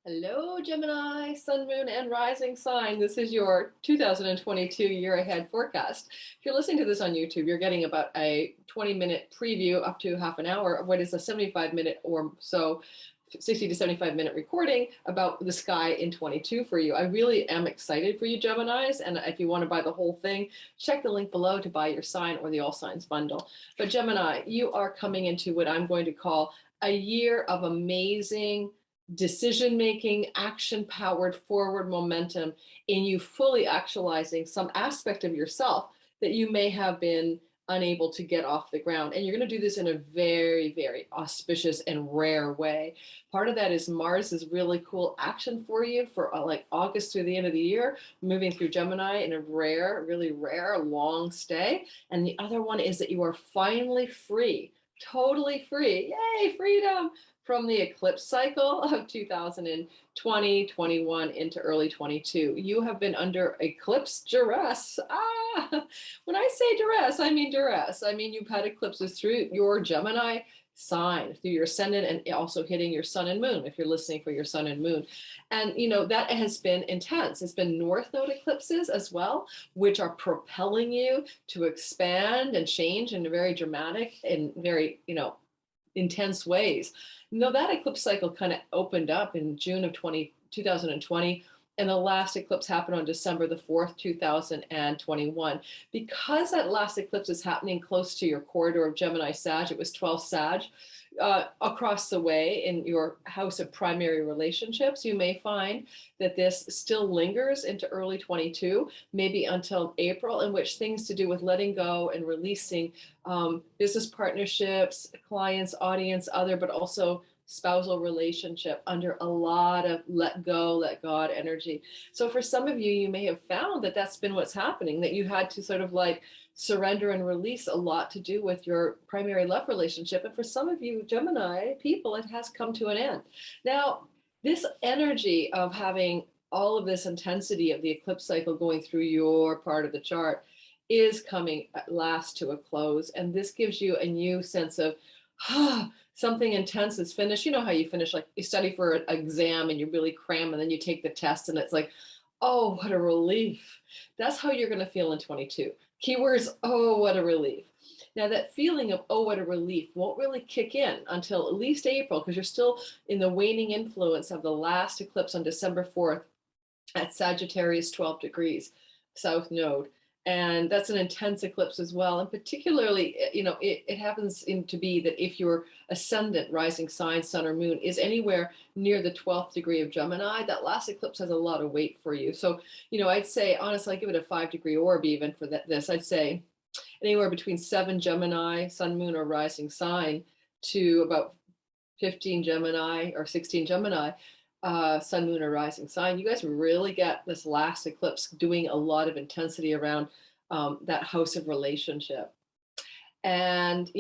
Hello, Gemini, Sun, Moon, and Rising sign. This is your 2022 year ahead forecast. If you're listening to this on YouTube, you're getting about a 20-minute preview up to half an hour of what is a 75-minute or so 60 to 75-minute recording about the sky in 22 for you. I really am excited for you, Geminis. And if you want to buy the whole thing, check the link below to buy your sign or the All Signs bundle. But Gemini, you are coming into what I'm going to call a year of amazing decision-making, action-powered forward momentum in you fully actualizing some aspect of yourself that you may have been unable to get off the ground. And you're going to do this in a very, very auspicious and rare way. Part of that is Mars's really cool action for you for like August through the end of the year, moving through Gemini in a rare, really rare, long stay. And the other one is that you are finally free, totally free. Yay, freedom! From the eclipse cycle of 2020, 21 into early 22. You have been under eclipse duress. When I say duress, I mean duress. I mean, you've had eclipses through your Gemini sign, through your ascendant, and also hitting your sun and moon, if you're listening for your sun and moon. And, you know, that has been intense. It's been north node eclipses as well, which are propelling you to expand and change in a very dramatic and very, intense ways. That eclipse cycle kind of opened up in June of 2020, and the last eclipse happened on December the 4th, 2021. Because that last eclipse is happening close to your corridor of Gemini Sag, it was 12 Sag, across the way in your house of primary relationships, you may find that this still lingers into early 22, maybe until April, in which things to do with letting go and releasing business partnerships, clients, audience, other, but also spousal relationship under a lot of let go, let God energy. So for some of you, you may have found that that's been what's happening, that you had to sort of like surrender and release a lot to do with your primary love relationship. And for some of you Gemini people, it has come to an end. Now, this energy of having all of this intensity of the eclipse cycle going through your part of the chart is coming at last to a close. And this gives you a new sense of, something intense is finished. You know how you finish, like you study for an exam and you really cram and then you take the test and it's like, oh, what a relief. That's how you're going to feel in 22. Keywords, oh, what a relief. Now that feeling of, oh, what a relief won't really kick in until at least April, because you're still in the waning influence of the last eclipse on December 4th at Sagittarius 12 degrees, South Node. And that's an intense eclipse as well. And particularly, it happens to be that if your ascendant, rising sign, sun or moon is anywhere near the 12th degree of Gemini, that last eclipse has a lot of weight for you. So, I'd say, honestly, I give it a 5-degree orb even for this. I'd say anywhere between 7 Gemini, sun, moon, or rising sign to about 15 Gemini or 16 Gemini, sun, moon, or rising sign. You guys really get this last eclipse doing a lot of intensity around that house of relationship. And,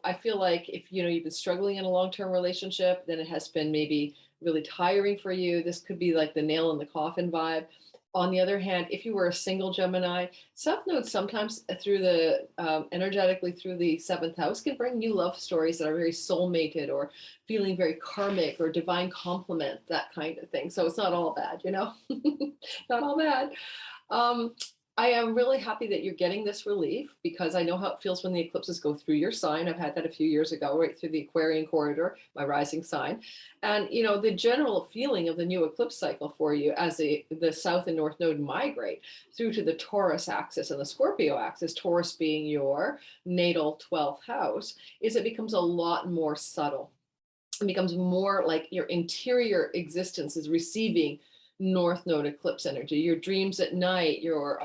I feel like if, you've been struggling in a long-term relationship, then it has been maybe really tiring for you. This could be like the nail in the coffin vibe. On the other hand, if you were a single Gemini, South Node sometimes through the energetically through the 7th house can bring you love stories that are very soulmated or feeling very karmic or divine complement, that kind of thing. So it's not all bad, not all bad. I am really happy that you're getting this relief, because I know how it feels when the eclipses go through your sign. I've had that a few years ago, right through the Aquarian corridor, my rising sign. And, the general feeling of the new eclipse cycle for you as the South and North Node migrate through to the Taurus axis and the Scorpio axis, Taurus being your natal 12th house, is it becomes a lot more subtle. It becomes more like your interior existence is receiving North Node eclipse energy, your dreams at night, your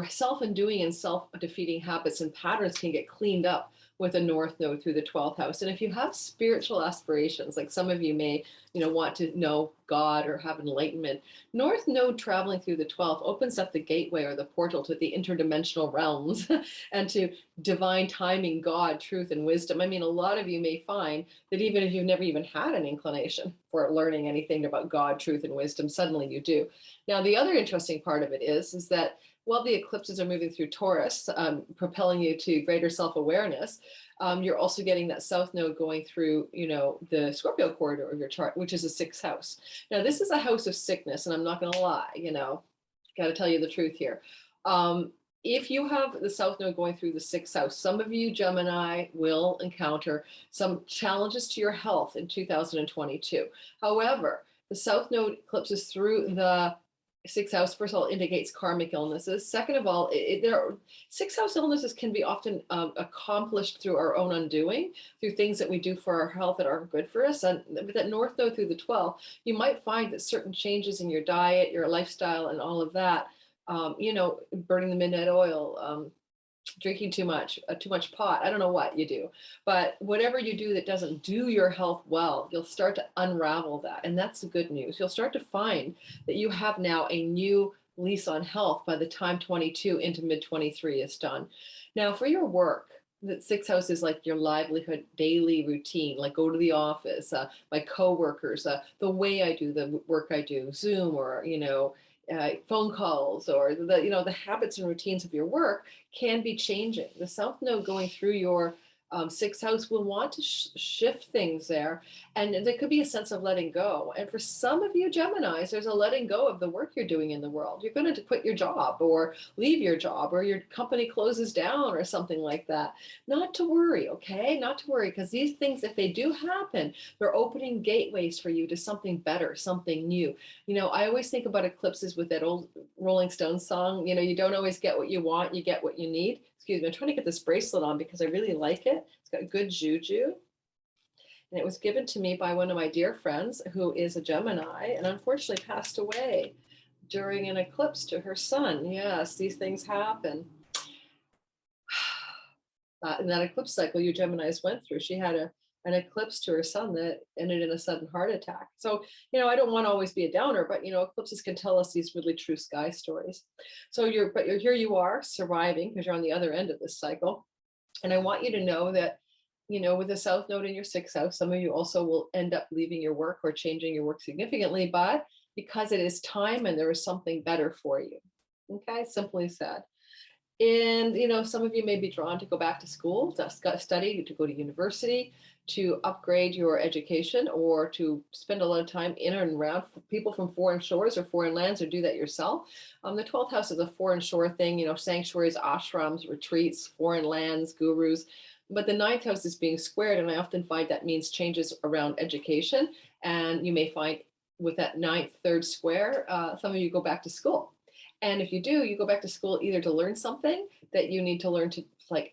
self-undoing and self-defeating habits and patterns can get cleaned up with a North Node through the 12th house. And if you have spiritual aspirations, like some of you may, want to know God or have enlightenment, North Node traveling through the 12th opens up the gateway or the portal to the interdimensional realms and to divine timing, God, truth, and wisdom. I mean, a lot of you may find that even if you've never even had an inclination for learning anything about God, truth, and wisdom, suddenly you do. Now, the other interesting part of it is that while the eclipses are moving through Taurus, propelling you to greater self-awareness, you're also getting that south node going through, the Scorpio corridor of your chart, which is a sixth house. Now, this is a house of sickness, and I'm not going to lie, got to tell you the truth here. If you have the south node going through the sixth house, some of you Gemini will encounter some challenges to your health in 2022. However, the south node eclipses through the sixth house. First of all, indicates karmic illnesses. Second of all, sixth house illnesses can be often accomplished through our own undoing, through things that we do for our health that aren't good for us. And with that north node through the 12th, you might find that certain changes in your diet, your lifestyle, and all of that, burning the midnight oil, drinking too much pot. I don't know what you do, but whatever you do that doesn't do your health well, you'll start to unravel that. And that's the good news. You'll start to find that you have now a new lease on health by the time 22 into mid 23 is done. Now, for your work, the sixth house is like your livelihood, daily routine, like go to the office, my coworkers, the way I do the work I do, Zoom, or, phone calls, or the habits and routines of your work can be changing. The south node going through your sixth house will want to shift things there, and there could be a sense of letting go. And for some of you Geminis, there's a letting go of the work you're doing in the world. You're going to quit your job or leave your job, or your company closes down or something like that. Not to worry, okay? Not to worry, because these things, if they do happen, they're opening gateways for you to something better, something new. I always think about eclipses with that old Rolling Stones song, you don't always get what you want, you get what you need. Excuse me, I'm trying to get this bracelet on because I really like it. It's got good juju. And it was given to me by one of my dear friends who is a Gemini and unfortunately passed away during an eclipse to her son. Yes, these things happen. In that eclipse cycle you Geminis went through, she had an eclipse to her son that ended in a sudden heart attack. So, I don't want to always be a downer, but, eclipses can tell us these really true sky stories. So you're here you are surviving because you're on the other end of this cycle. And I want you to know that, with the south node in your sixth house, some of you also will end up leaving your work or changing your work significantly, but because it is time and there is something better for you. Okay, simply said. And, some of you may be drawn to go back to school, to study, to go to university, to upgrade your education, or to spend a lot of time in and around people from foreign shores or foreign lands, or do that yourself. The 12th house is a foreign shore thing, sanctuaries, ashrams, retreats, foreign lands, gurus. But the ninth house is being squared, and I often find that means changes around education. And you may find with that ninth, third square, some of you go back to school. And if you do, you go back to school either to learn something that you need to learn to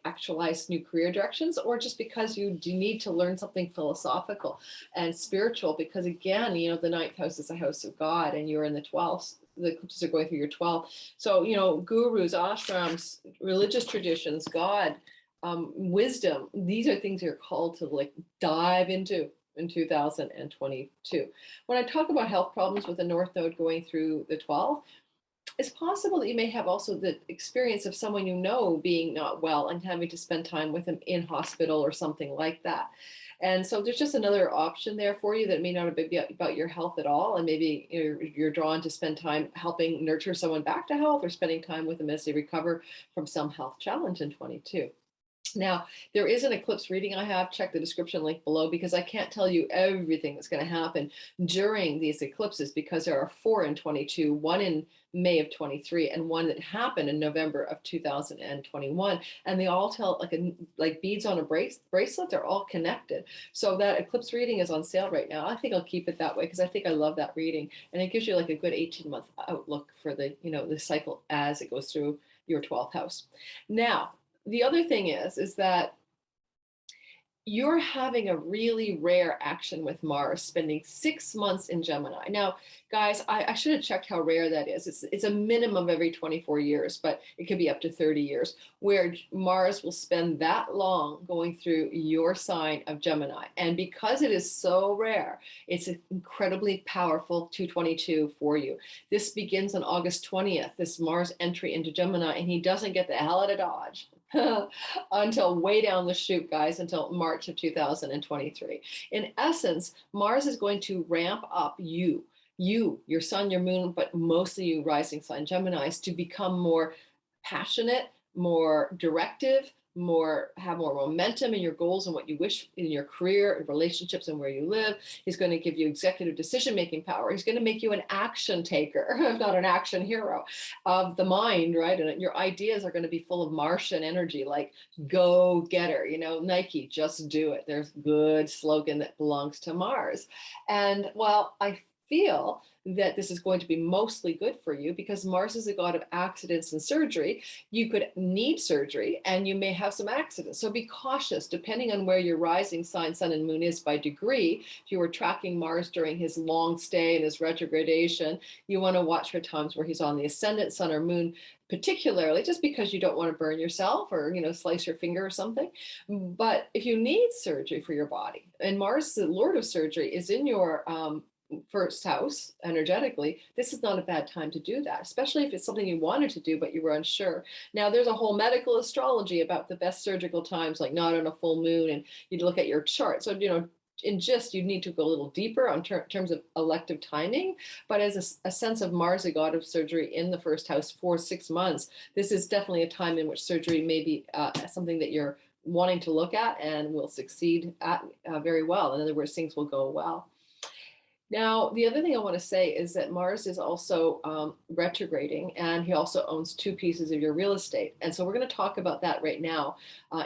actualize new career directions, or just because you do need to learn something philosophical and spiritual, because again, the ninth house is a house of God and you're in the 12th. The eclipses are going through your 12th. So, gurus, ashrams, religious traditions, God, wisdom, these are things you're called to dive into in 2022. When I talk about health problems with the north node going through the 12th, it's possible that you may have also the experience of someone being not well and having to spend time with them in hospital or something like that. And so there's just another option there for you that may not be about your health at all. And maybe you're drawn to spend time helping nurture someone back to health, or spending time with them as they recover from some health challenge in 22. Now, there is an eclipse reading I have. Check the description link below, because I can't tell you everything that's going to happen during these eclipses, because there are 4 in 22, one in May of 23, and one that happened in November of 2021. And they all tell like beads on a bracelet, they're all connected. So that eclipse reading is on sale right now. I think I'll keep it that way because I think I love that reading. And it gives you a good 18-month outlook for the cycle as it goes through your 12th house. Now, the other thing is that you're having a really rare action with Mars spending 6 months in Gemini. Now, guys, I should have checked how rare that is. It's a minimum every 24 years, but it could be up to 30 years, where Mars will spend that long going through your sign of Gemini. And because it is so rare, it's incredibly powerful 222 for you. This begins on August 20th, this Mars entry into Gemini, and he doesn't get the hell out of Dodge until way down the chute, guys, until March of 2023. In essence, Mars is going to ramp up you, your sun, your moon, but mostly you rising sign Geminis, to become more passionate, more directive, have more momentum in your goals and what you wish in your career and relationships and where you live. He's going to give you executive decision-making power. He's going to make you an action taker, if not an action hero of the mind, right? And your ideas are going to be full of Martian energy, like go getter, you know, Nike, just do it. There's good slogan that belongs to Mars. And while I feel that this is going to be mostly good for you because Mars is a god of accidents and surgery, you could need surgery and you may have some accidents. So be cautious depending on where your rising sign, sun, and moon is by degree. If you were tracking Mars during his long stay and his retrogradation, you want to watch for times where he's on the ascendant, sun, or moon, particularly just because you don't want to burn yourself or, you know, slice your finger or something. But if you need surgery for your body, and Mars, the Lord of surgery, is in your first house energetically, this is not a bad time to do that, especially if it's something you wanted to do but you were unsure. Now there's a whole medical astrology about the best surgical times, like not on a full moon, and you'd look at your chart. So, you know, in gist, you need to go a little deeper on terms of elective timing, but as a sense of Mars, a god of surgery in the first house for 6 months, this is definitely a time in which surgery may be something that you're wanting to look at and will succeed at very well. In other words, things will go well. Now, the other thing I want to say is that Mars is also retrograding, and he also owns 2 pieces of your real estate. And so we're going to talk about that right now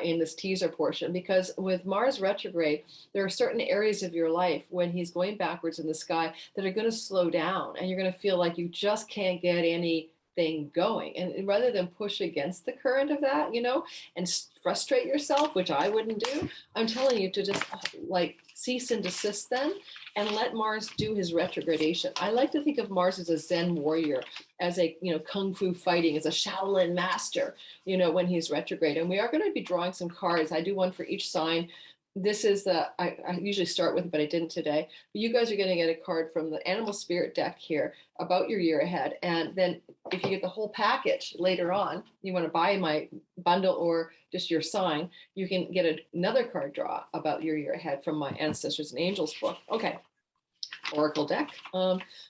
in this teaser portion, because with Mars retrograde, there are certain areas of your life when he's going backwards in the sky that are going to slow down, and you're going to feel like you just can't get anything going. And rather than push against the current of that, you know, and frustrate yourself, which I wouldn't do, I'm telling you to just like cease and desist then and let Mars do his retrogradation. I like to think of Mars as a Zen warrior, as a, you know, Kung Fu fighting, as a Shaolin master, you know, when he's retrograde. And we are going to be drawing some cards. I do one for each sign. This is I usually start with it, but I didn't today. But you guys are going to get a card from the Animal Spirit deck here about your year ahead. And then if you get the whole package later on, you want to buy my bundle or just your sign, you can get another card draw about your year ahead from my Ancestors and Angels book. Okay. Oracle deck.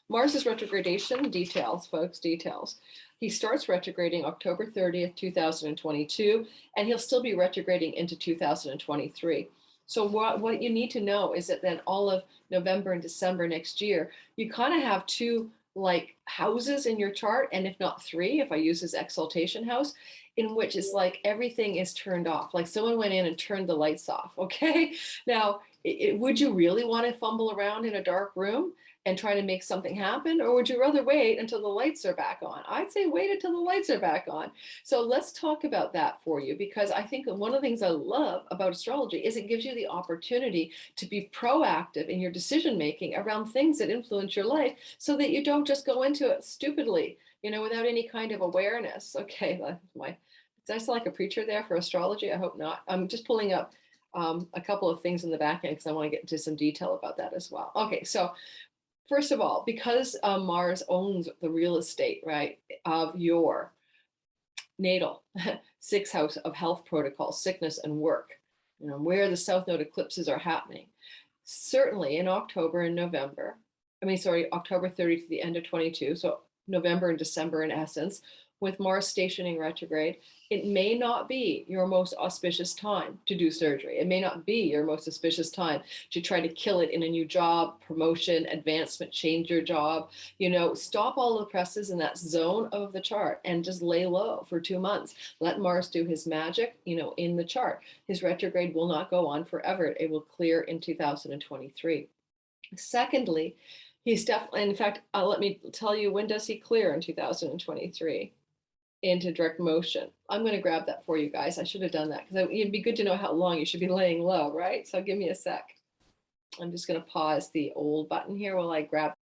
Mars's retrogradation details, folks, details. He starts retrograding October 30th, 2022, and he'll still be retrograding into 2023. So what you need to know is that then all of November and December next year, you kind of have 2 like houses in your chart, and if not 3, if I use his exaltation house, in which it's like everything is turned off, like someone went in and turned the lights off. Okay, now would you really want to fumble around in a dark room and try to make something happen, or would you rather wait until the lights are back on? I'd say wait until the lights are back on. So let's talk about that for you, because I think one of the things I love about astrology is it gives you the opportunity to be proactive in your decision making around things that influence your life, so that you don't just go into it stupidly, you know, without any kind of awareness. Okay, did I sound like a preacher there for astrology? I hope not. I'm just pulling up a couple of things in the back end because I want to get into some detail about that as well. Okay, so first of all, because Mars owns the real estate, right, of your natal 6th house of health protocols, sickness, and work, you know, where the South Node eclipses are happening, certainly in October and November, October 30 to the end of 22, so November and December in essence, with Mars stationing retrograde, it may not be your most auspicious time to do surgery. It may not be your most auspicious time to try to kill it in a new job, promotion, advancement, change your job. You know, stop all the presses in that zone of the chart and just lay low for 2 months. Let Mars do his magic, you know, in the chart. His retrograde will not go on forever. It will clear in 2023. Secondly, he's definitely, in fact, let me tell you, when does he clear in 2023? Into direct motion. I'm going to grab that for you guys. I should have done that because it'd be good to know how long you should be laying low, right? So give me a sec. I'm just going to pause the old button here while I grab.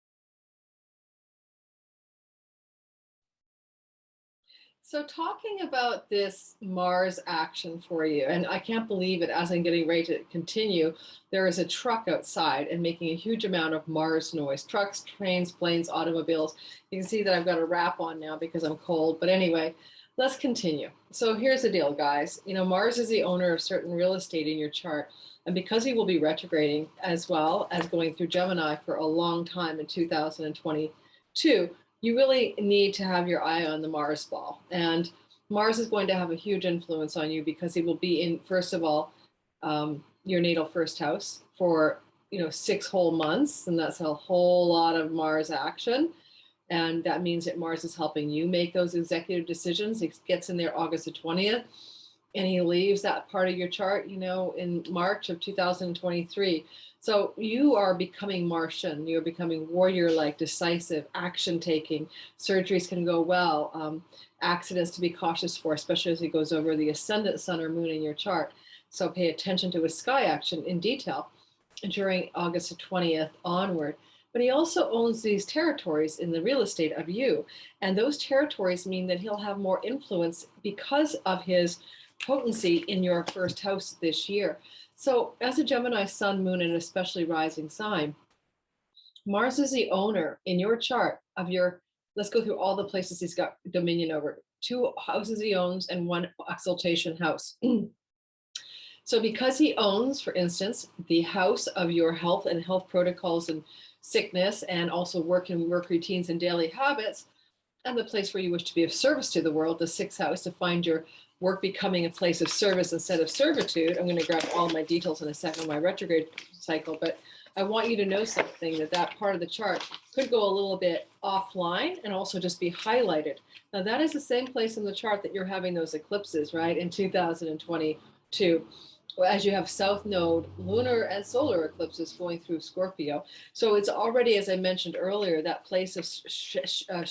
So talking about this Mars action for you, and I can't believe it, as I'm getting ready to continue, there is a truck outside and making a huge amount of Mars noise. Trucks, trains, planes, automobiles. You can see that I've got a wrap on now because I'm cold. But anyway, let's continue. So here's the deal, guys. You know, Mars is the owner of certain real estate in your chart. And because he will be retrograding as well as going through Gemini for a long time in 2022, you really need to have your eye on the Mars ball. And Mars is going to have a huge influence on you because he will be in, first of all, your natal first house for 6 whole months, and that's a whole lot of Mars action. And that means that Mars is helping you make those executive decisions. He gets in there August the 20th, and he leaves that part of your chart, in March of 2023. So you are becoming Martian. You're becoming warrior-like, decisive, action-taking. Surgeries can go well. Accidents to be cautious for, especially as he goes over the ascendant sun or moon in your chart. So pay attention to his sky action in detail during August the 20th onward. But he also owns these territories in the real estate of you. And those territories mean that he'll have more influence because of his potency in your first house this year. So as a Gemini sun, moon, and especially rising sign, Mars is the owner in your chart of your, let's go through all the places he's got dominion over. 2 houses he owns and 1 exaltation house. So because he owns, for instance, the house of your health and health protocols and sickness, and also work and work routines and daily habits, and the place where you wish to be of service to the world, the 6th house, to find your work becoming a place of service instead of servitude. I'm going to grab all my details in a second on my retrograde cycle, but I want you to know something, that part of the chart could go a little bit offline and also just be highlighted. Now that is the same place in the chart that you're having those eclipses, right, in 2022. As you have south node, lunar and solar eclipses going through Scorpio. So it's already, as I mentioned earlier, that place of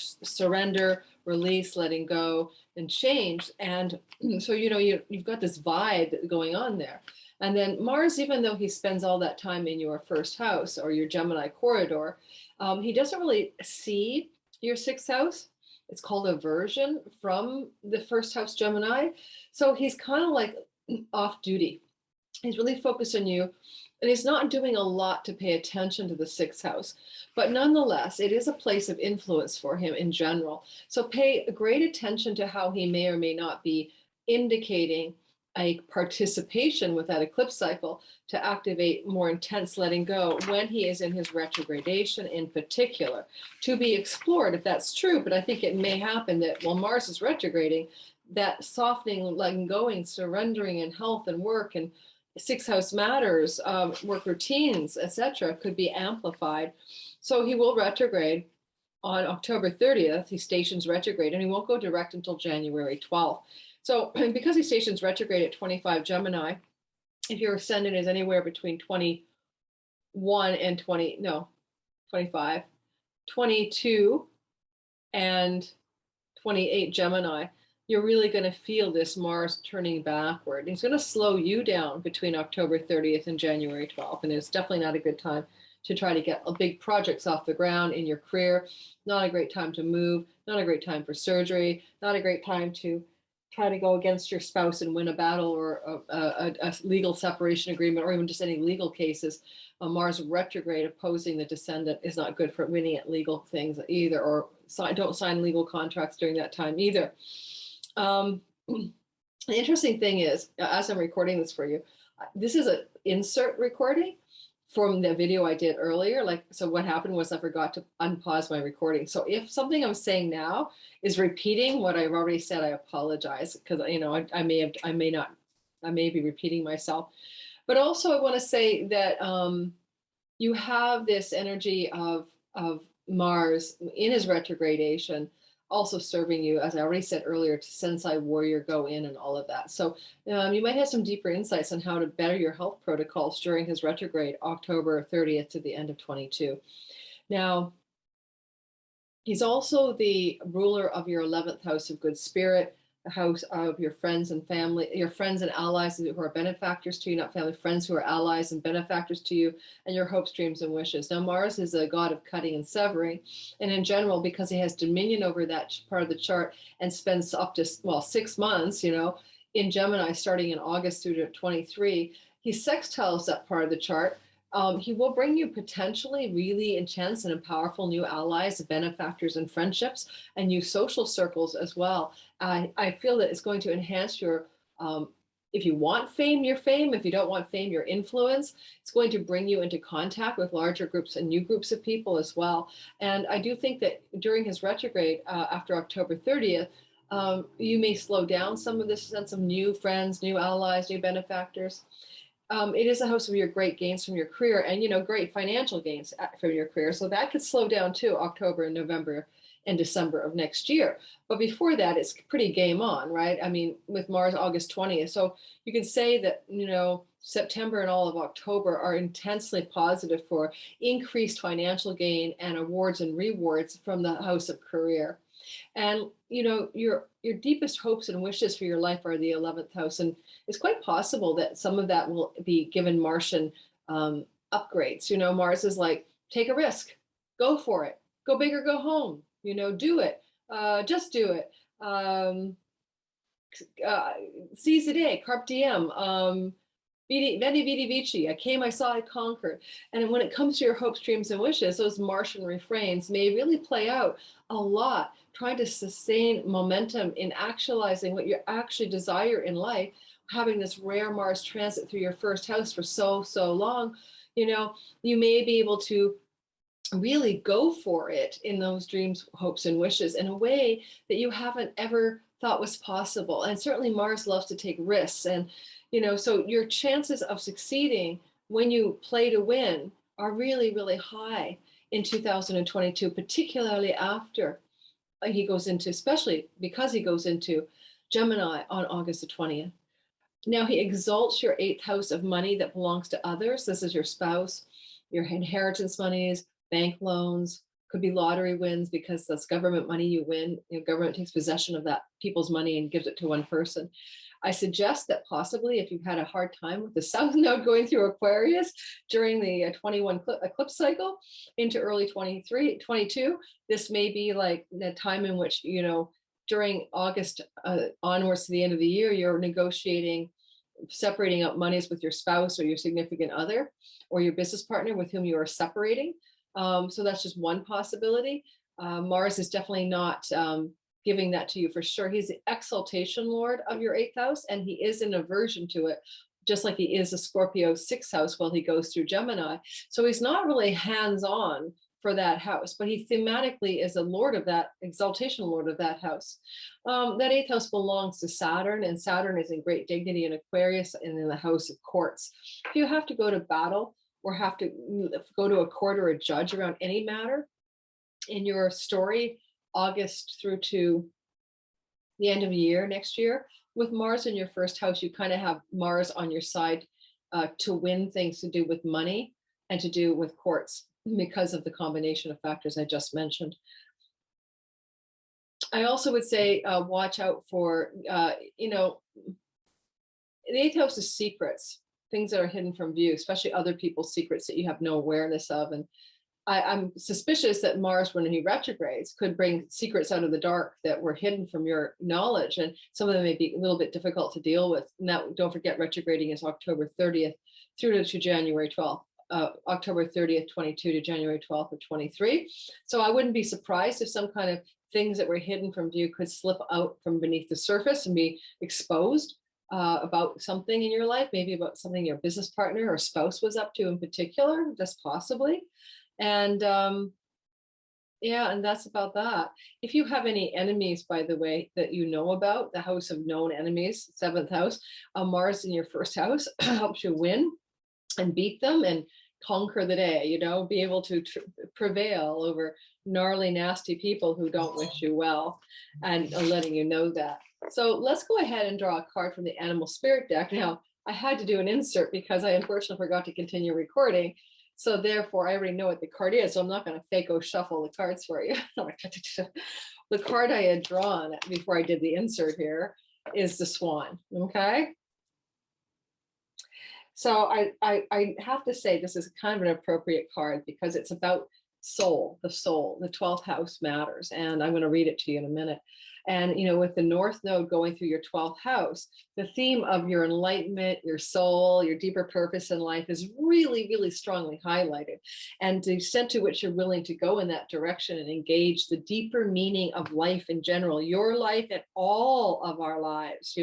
surrender, release, letting go, and change. And so, you've got this vibe going on there. And then Mars, even though he spends all that time in your first house or your Gemini corridor, he doesn't really see your 6th house. It's called aversion from the first house Gemini. So he's kind of like off duty. He's really focused on you, and he's not doing a lot to pay attention to the 6th house. But nonetheless, it is a place of influence for him in general. So pay great attention to how he may or may not be indicating a participation with that eclipse cycle to activate more intense letting go when he is in his retrogradation in particular. To be explored if that's true, but I think it may happen that while Mars is retrograding, that softening, letting going, surrendering in health and work and 6th house matters, work routines, etc., could be amplified. So he will retrograde on October 30th. He stations retrograde, and he won't go direct until January 12th. So because he stations retrograde at 25 Gemini, if your ascendant is anywhere between 21 and 25, 22 and 28 Gemini, you're really going to feel this Mars turning backward. It's going to slow you down between October 30th and January 12th. And it's definitely not a good time to try to get big projects off the ground in your career. Not a great time to move, not a great time for surgery, not a great time to try to go against your spouse and win a battle or a legal separation agreement, or even just any legal cases. Mars retrograde opposing the descendant is not good for winning at legal things either, or don't sign legal contracts during that time either. The interesting thing is, as I'm recording this for you, this is an insert recording from the video I did earlier. So what happened was I forgot to unpause my recording. So if something I'm saying now is repeating what I've already said, I apologize, because I may be repeating myself. But also I want to say that you have this energy of Mars in his retrogradation also serving you, as I already said earlier, to Sensei Warrior go in and all of that. So you might have some deeper insights on how to better your health protocols during his retrograde, October 30th to the end of 22. Now, he's also the ruler of your 11th house of good spirit, the house of your friends and family, your friends and allies who are benefactors to you, not family, friends who are allies and benefactors to you, and your hopes, dreams, and wishes. Now, Mars is a god of cutting and severing, and in general, because he has dominion over that part of the chart and spends up to, 6 months, in Gemini, starting in August through to 23, he sextiles that part of the chart. He will bring you potentially really intense and powerful new allies, benefactors, and friendships, and new social circles as well. I feel that it's going to enhance your, if you want fame, your fame. If you don't want fame, your influence. It's going to bring you into contact with larger groups and new groups of people as well. And I do think that during his retrograde, after October 30th, You may slow down some of this sense of new friends, new allies, new benefactors. It is a house of your great gains from your career and, great financial gains from your career. So that could slow down too, October and November and December of next year. But before that, it's pretty game on, right? I mean, with Mars August 20th. So you can say that, September and all of October are intensely positive for increased financial gain and awards and rewards from the house of career. And your deepest hopes and wishes for your life are the 11th house, and it's quite possible that some of that will be given Martian upgrades. Mars is like, take a risk, go for it, go big or go home. Do it, just do it. Seize the day, carpe diem. Veni, vidi, vici. I came, I saw, I conquered. And when it comes to your hopes, dreams, and wishes, those Martian refrains may really play out a lot, trying to sustain momentum in actualizing what you actually desire in life, having this rare Mars transit through your first house for so long. You may be able to really go for it in those dreams, hopes, and wishes in a way that you haven't ever thought was possible. And certainly Mars loves to take risks. And, so your chances of succeeding when you play to win are really, really high in 2022, particularly after he goes into, especially because he goes into Gemini on August the 20th. Now he exalts your 8th house of money that belongs to others. This is your spouse, your inheritance monies, bank loans, could be lottery wins because that's government money you win. Government takes possession of that people's money and gives it to one person. I suggest that possibly if you've had a hard time with the South Node going through Aquarius during the 21 eclipse cycle into early 22, this may be like the time in which, during August onwards to the end of the year, you're negotiating, separating out monies with your spouse or your significant other or your business partner with whom you are separating. So that's just one possibility. Mars is definitely not giving that to you for sure. He's the exaltation lord of your 8th house, and he is in aversion to it, just like he is a Scorpio 6th house while he goes through Gemini. So he's not really hands-on for that house, but he thematically is a lord of that, exaltation lord of that house. That 8th house belongs to Saturn, and Saturn is in great dignity in Aquarius and in the house of courts. If you have to go to battle or have to go to a court or a judge around any matter in your story, August through to the end of the year next year, with Mars in your first house, you kind of have Mars on your side to win things to do with money and to do with courts because of the combination of factors I just mentioned. I also would say watch out for, the 8th house is secrets, things that are hidden from view, especially other people's secrets that you have no awareness of. And I'm suspicious that Mars, when he retrogrades, could bring secrets out of the dark that were hidden from your knowledge. And some of them may be a little bit difficult to deal with. And that, don't forget, retrograding is October 30th through to January 12th. October 30th, 22 to January 12th of 23. So I wouldn't be surprised if some kind of things that were hidden from view could slip out from beneath the surface and be exposed about something in your life, maybe about something your business partner or spouse was up to in particular, just possibly. And and that's about that. If you have any enemies, by the way, that you know about, the house of known enemies, 7th house, Mars in your first house helps you win and beat them and conquer the day, be able to prevail over gnarly, nasty people who don't wish you well, and letting you know that. So let's go ahead and draw a card from the Animal Spirit deck. Now, I had to do an insert because I unfortunately forgot to continue recording. So therefore, I already know what the card is, so I'm not going to fake shuffle the cards for you. The card I had drawn before I did the insert here is the Swan, okay? So I have to say this is kind of an appropriate card because it's about soul, the 12th house matters. And I'm going to read it to you in a minute. And, with the North Node going through your 12th house, the theme of your enlightenment, your soul, your deeper purpose in life is really, really strongly highlighted. And the extent to which you're willing to go in that direction and engage the deeper meaning of life in general, your life and all of our lives,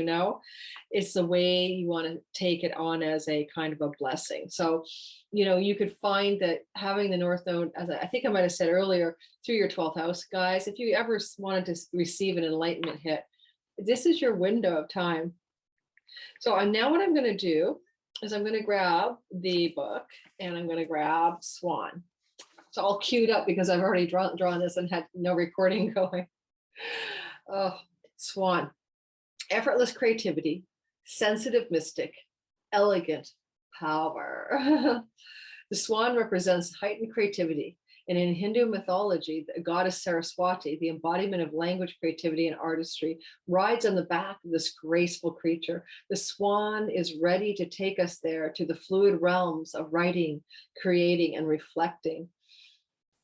it's the way you want to take it on as a kind of a blessing. So, you could find that having the North Node, as I think I might have said earlier, through your 12th house, guys, if you ever wanted to receive an enlightenment hit, This is your window of time. So now what I'm going to do is I'm going to grab the book and I'm going to grab Swan. It's all queued up because I've already drawn this and had no recording going. Oh, Swan. Effortless creativity, sensitive mystic, elegant power. The swan represents heightened creativity. And in Hindu mythology, the goddess Saraswati, the embodiment of language, creativity, and artistry, rides on the back of this graceful creature. The swan is ready to take us there to the fluid realms of writing, creating, and reflecting.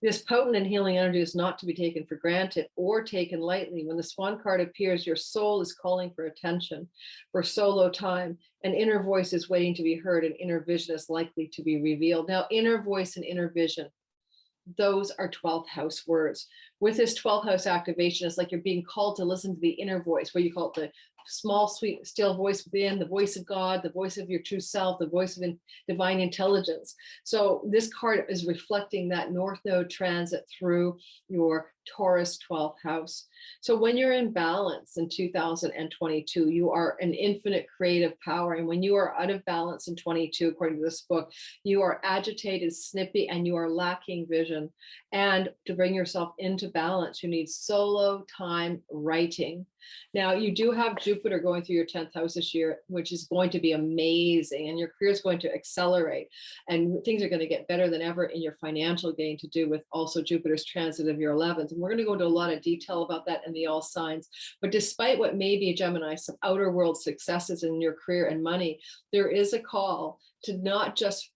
This potent and healing energy is not to be taken for granted or taken lightly. When the Swan card appears, your soul is calling for attention, for solo time. An inner voice is waiting to be heard, and inner vision is likely to be revealed. Now, inner voice and inner vision, those are 12th house words. With this 12th house activation, it's like you're being called to listen to the inner voice, where you call it the small, sweet, still voice within, the voice of God, the voice of your true self, the voice of divine intelligence. So this card is reflecting that North Node transit through your Taurus 12th house. So when you're in balance in 2022, you are an infinite creative power. And when you are out of balance in 22, according to this book, you are agitated, snippy, and you are lacking vision. And to bring yourself into balance, you need solo time writing. Now, you do have Jupiter going through your 10th house this year, which is going to be amazing. And your career is going to accelerate. And things are going to get better than ever in your financial gain, to do with also Jupiter's transit of your 11th. And we're going to go into a lot of detail about that in the all signs. But despite what may be, Gemini, some outer world successes in your career and money, there is a call to not just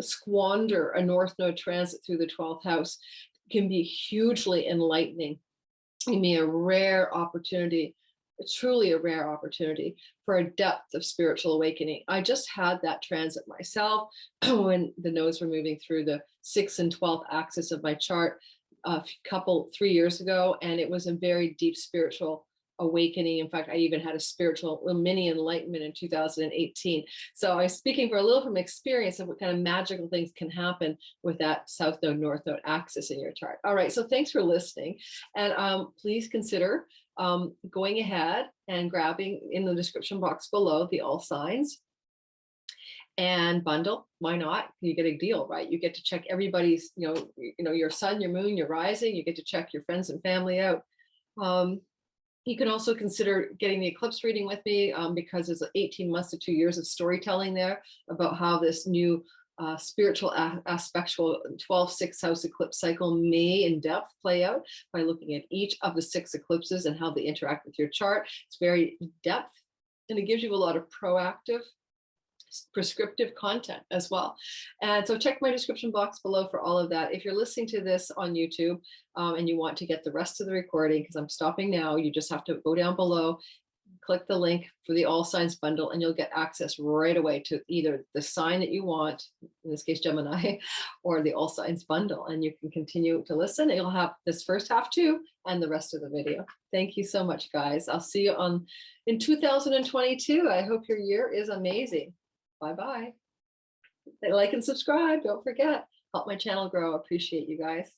squander a North Node transit through the 12th house. It can be hugely enlightening. It can be a rare opportunity, truly a rare opportunity for a depth of spiritual awakening. I just had that transit myself when the nodes were moving through the 6th and 12th axis of my chart a 3 years ago, and it was a very deep spiritual awakening. In fact, I even had a spiritual mini enlightenment in 2018. So I'm speaking for a little from experience of what kind of magical things can happen with that South Node, North Node axis in your chart. All right, so thanks for listening. And please consider going ahead and grabbing in the description box below the all signs and bundle. Why not? You get a deal, right? You get to check everybody's, your sun, your moon, your rising. You get to check your friends and family out. You can also consider getting the eclipse reading with me, because there's 18 months to 2 years of storytelling there about how this new spiritual aspectual 12/6 house eclipse cycle may in depth play out by looking at each of the 6 eclipses and how they interact with your chart. It's very depth, and it gives you a lot of proactive, prescriptive content as well. And so check my description box below for all of that. If you're listening to this on YouTube and you want to get the rest of the recording, because I'm stopping now, you just have to go down below, click the link for the all signs bundle, and you'll get access right away to either the sign that you want, in this case Gemini, or the all signs bundle, and you can continue to listen. You'll have this first half too and the rest of the video. Thank you so much, guys. I'll see you in 2022. I hope your year is amazing. Bye-bye. Like and subscribe, don't forget. Help my channel grow. Appreciate you guys.